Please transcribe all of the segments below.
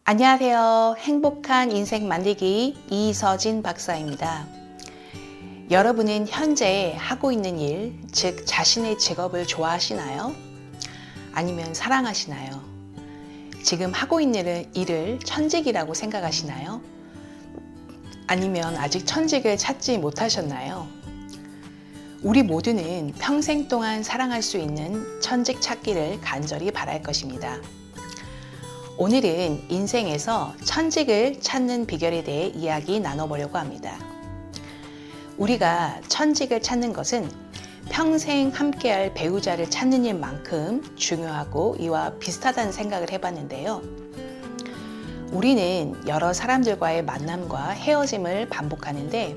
안녕하세요. 행복한 인생 만들기 이서진 박사입니다. 여러분은 현재 하고 있는 일, 즉 자신의 직업을 좋아하시나요? 아니면 사랑하시나요? 지금 하고 있는 일을 천직이라고 생각하시나요? 아니면 아직 천직을 찾지 못하셨나요? 우리 모두는 평생 동안 사랑할 수 있는 천직 찾기를 간절히 바랄 것입니다. 오늘은 인생에서 천직을 찾는 비결에 대해 이야기 나눠보려고 합니다. 우리가 천직을 찾는 것은 평생 함께할 배우자를 찾는 일만큼 중요하고 이와 비슷하다는 생각을 해봤는데요. 우리는 여러 사람들과의 만남과 헤어짐을 반복하는데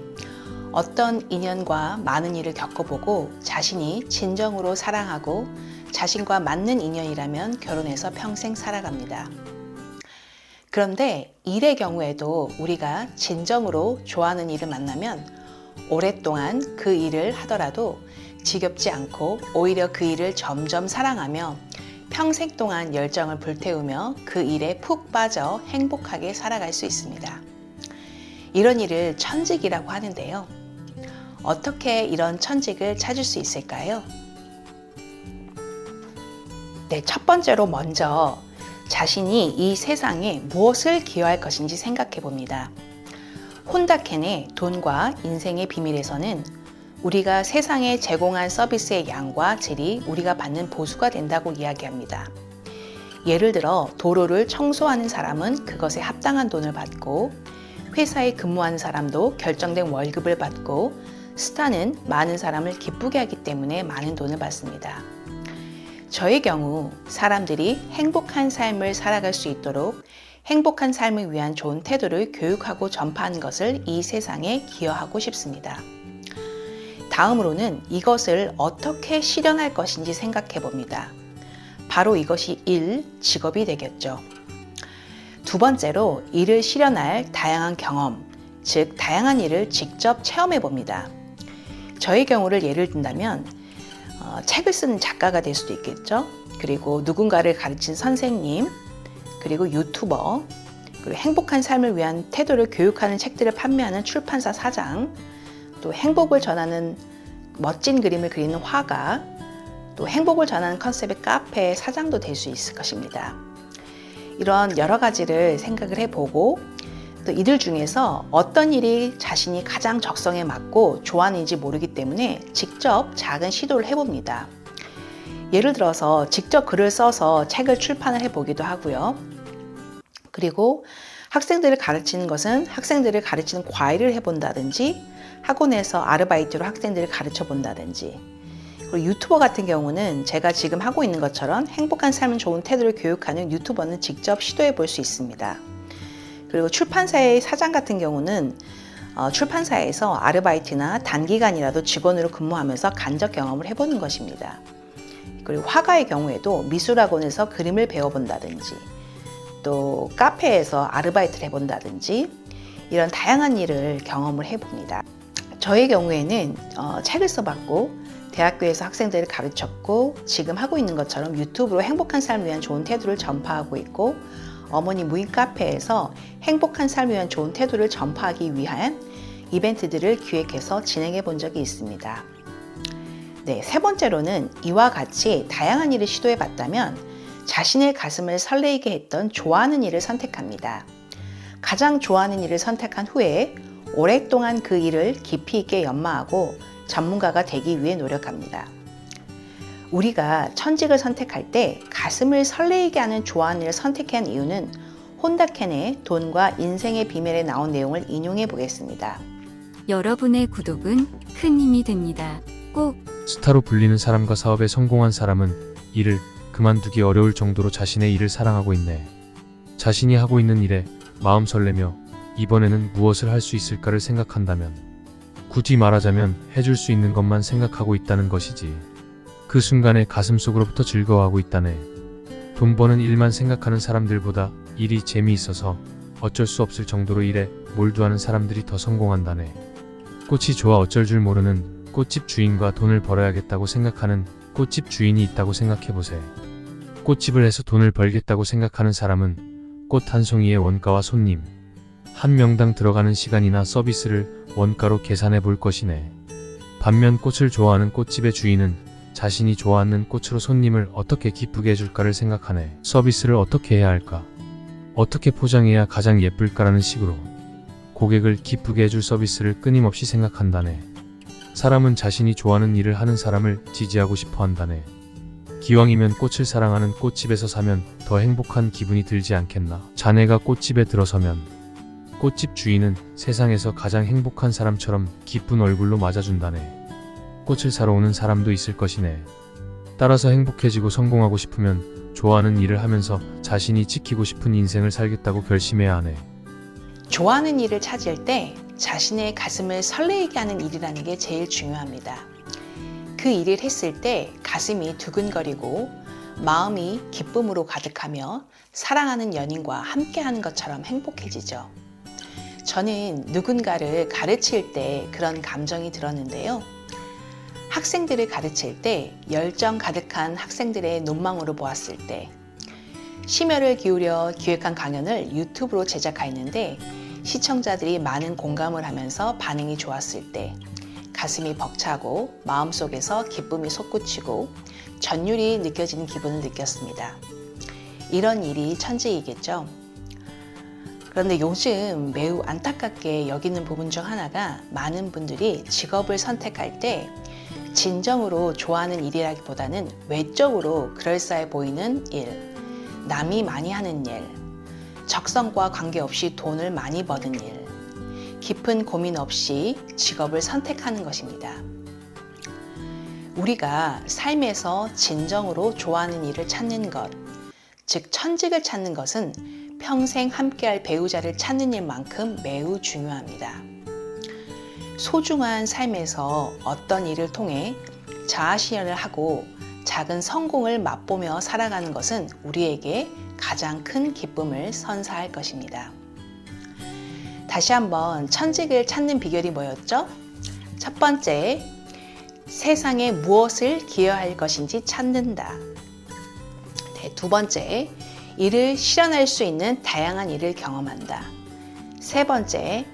어떤 인연과 많은 일을 겪어보고 자신이 진정으로 사랑하고 자신과 맞는 인연이라면 결혼해서 평생 살아갑니다. 그런데 일의 경우에도 우리가 진정으로 좋아하는 일을 만나면 오랫동안 그 일을 하더라도 지겹지 않고 오히려 그 일을 점점 사랑하며 평생 동안 열정을 불태우며 그 일에 푹 빠져 행복하게 살아갈 수 있습니다. 이런 일을 천직이라고 하는데요. 어떻게 이런 천직을 찾을 수 있을까요? 네, 첫 번째로 먼저 자신이 이 세상에 무엇을 기여할 것인지 생각해 봅니다. 혼다켄의 돈과 인생의 비밀에서는 우리가 세상에 제공한 서비스의 양과 질이 우리가 받는 보수가 된다고 이야기합니다. 예를 들어 도로를 청소하는 사람은 그것에 합당한 돈을 받고 회사에 근무하는 사람도 결정된 월급을 받고 스타는 많은 사람을 기쁘게 하기 때문에 많은 돈을 받습니다. 저의 경우 사람들이 행복한 삶을 살아갈 수 있도록 행복한 삶을 위한 좋은 태도를 교육하고 전파하는 것을 이 세상에 기여하고 싶습니다. 다음으로는 이것을 어떻게 실현할 것인지 생각해 봅니다. 바로 이것이 직업이 되겠죠. 두 번째로 일을 실현할 다양한 경험, 즉 다양한 일을 직접 체험해 봅니다. 저의 경우를 예를 든다면 책을 쓰는 작가가 될 수도 있겠죠. 그리고 누군가를 가르친 선생님, 그리고 유튜버, 그리고 행복한 삶을 위한 태도를 교육하는 책들을 판매하는 출판사 사장, 또 행복을 전하는 멋진 그림을 그리는 화가, 또 행복을 전하는 컨셉의 카페 사장도 될 수 있을 것입니다. 이런 여러 가지를 생각을 해보고 또 이들 중에서 어떤 일이 자신이 가장 적성에 맞고 좋아하는지 모르기 때문에 직접 작은 시도를 해봅니다. 예를 들어서 직접 글을 써서 책을 출판을 해보기도 하고요. 그리고 학생들을 가르치는 것은 학생들을 가르치는 과외를 해본다든지 학원에서 아르바이트로 학생들을 가르쳐 본다든지, 그리고 유튜버 같은 경우는 제가 지금 하고 있는 것처럼 행복한 삶은 좋은 태도를 교육하는 유튜버는 직접 시도해 볼 수 있습니다. 그리고 출판사의 사장 같은 경우는 출판사에서 아르바이트나 단기간이라도 직원으로 근무하면서 간접 경험을 해보는 것입니다. 그리고 화가의 경우에도 미술학원에서 그림을 배워본다든지 또 카페에서 아르바이트를 해본다든지 이런 다양한 일을 경험을 해봅니다. 저의 경우에는 책을 써봤고 대학교에서 학생들을 가르쳤고 지금 하고 있는 것처럼 유튜브로 행복한 삶을 위한 좋은 태도를 전파하고 있고 어머니 무인 카페에서 행복한 삶을 위한 좋은 태도를 전파하기 위한 이벤트들을 기획해서 진행해 본 적이 있습니다. 네, 세 번째로는 이와 같이 다양한 일을 시도해 봤다면 자신의 가슴을 설레게 했던 좋아하는 일을 선택합니다. 가장 좋아하는 일을 선택한 후에 오랫동안 그 일을 깊이 있게 연마하고 전문가가 되기 위해 노력합니다. 우리가 천직을 선택할 때 가슴을 설레게 하는 좋아하는 일을 선택한 이유는 혼다켄의 돈과 인생의 비밀에 나온 내용을 인용해 보겠습니다. 여러분의 구독은 큰 힘이 됩니다. 꼭 스타로 불리는 사람과 사업에 성공한 사람은 일을 그만두기 어려울 정도로 자신의 일을 사랑하고 있네. 자신이 하고 있는 일에 마음 설레며 이번에는 무엇을 할 수 있을까를 생각한다면 굳이 말하자면 해줄 수 있는 것만 생각하고 있다는 것이지. 그 순간에 가슴속으로부터 즐거워하고 있다네. 돈 버는 일만 생각하는 사람들보다 일이 재미있어서 어쩔 수 없을 정도로 일에 몰두하는 사람들이 더 성공한다네. 꽃이 좋아 어쩔 줄 모르는 꽃집 주인과 돈을 벌어야겠다고 생각하는 꽃집 주인이 있다고 생각해보세. 꽃집을 해서 돈을 벌겠다고 생각하는 사람은 꽃 한 송이의 원가와 손님 한 명당 들어가는 시간이나 서비스를 원가로 계산해 볼 것이네. 반면 꽃을 좋아하는 꽃집의 주인은 자신이 좋아하는 꽃으로 손님을 어떻게 기쁘게 해줄까를 생각하네. 서비스를 어떻게 해야 할까? 어떻게 포장해야 가장 예쁠까라는 식으로 고객을 기쁘게 해줄 서비스를 끊임없이 생각한다네. 사람은 자신이 좋아하는 일을 하는 사람을 지지하고 싶어 한다네. 기왕이면 꽃을 사랑하는 꽃집에서 사면 더 행복한 기분이 들지 않겠나? 자네가 꽃집에 들어서면 꽃집 주인은 세상에서 가장 행복한 사람처럼 기쁜 얼굴로 맞아준다네. 꽃을 사러 오는 사람도 있을 것이네. 따라서 행복해지고 성공하고 싶으면 좋아하는 일을 하면서 자신이 지키고 싶은 인생을 살겠다고 결심해야 하네. 좋아하는 일을 찾을 때 자신의 가슴을 설레게 하는 일이라는 게 제일 중요합니다. 그 일을 했을 때 가슴이 두근거리고 마음이 기쁨으로 가득하며 사랑하는 연인과 함께하는 것처럼 행복해지죠. 저는 누군가를 가르칠 때 그런 감정이 들었는데요. 학생들을 가르칠 때 열정 가득한 학생들의 눈망울을 보았을 때, 심혈을 기울여 기획한 강연을 유튜브로 제작하였는데 시청자들이 많은 공감을 하면서 반응이 좋았을 때 가슴이 벅차고 마음속에서 기쁨이 솟구치고 전율이 느껴지는 기분을 느꼈습니다. 이런 일이 천직이겠죠. 그런데 요즘 매우 안타깝게 여기는 부분 중 하나가 많은 분들이 직업을 선택할 때 진정으로 좋아하는 일이라기보다는 외적으로 그럴싸해 보이는 일, 남이 많이 하는 일, 적성과 관계없이 돈을 많이 버는 일, 깊은 고민 없이 직업을 선택하는 것입니다. 우리가 삶에서 진정으로 좋아하는 일을 찾는 것, 즉 천직을 찾는 것은 평생 함께할 배우자를 찾는 일만큼 매우 중요합니다. 소중한 삶에서 어떤 일을 통해 자아실현을 하고 작은 성공을 맛보며 살아가는 것은 우리에게 가장 큰 기쁨을 선사할 것입니다. 다시 한번 천직을 찾는 비결이 뭐였죠? 첫 번째, 세상에 무엇을 기여할 것인지 찾는다. 네, 두 번째, 이를 실현할 수 있는 다양한 일을 경험한다. 세 번째,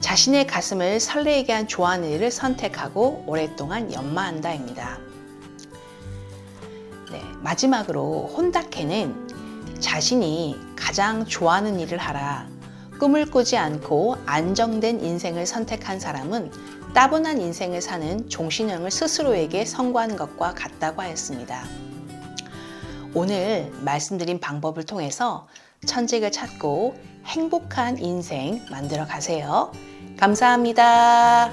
자신의 가슴을 설레게 한 좋아하는 일을 선택하고 오랫동안 연마한다입니다. 네, 마지막으로 혼다케는 자신이 가장 좋아하는 일을 하라, 꿈을 꾸지 않고 안정된 인생을 선택한 사람은 따분한 인생을 사는 종신형을 스스로에게 선고하는 것과 같다고 하였습니다. 오늘 말씀드린 방법을 통해서 천직을 찾고 행복한 인생 만들어 가세요. 감사합니다.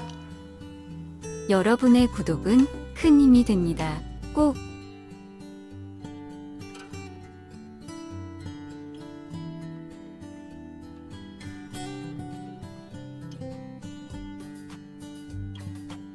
여러분의 구독은 큰 힘이 됩니다. 꼭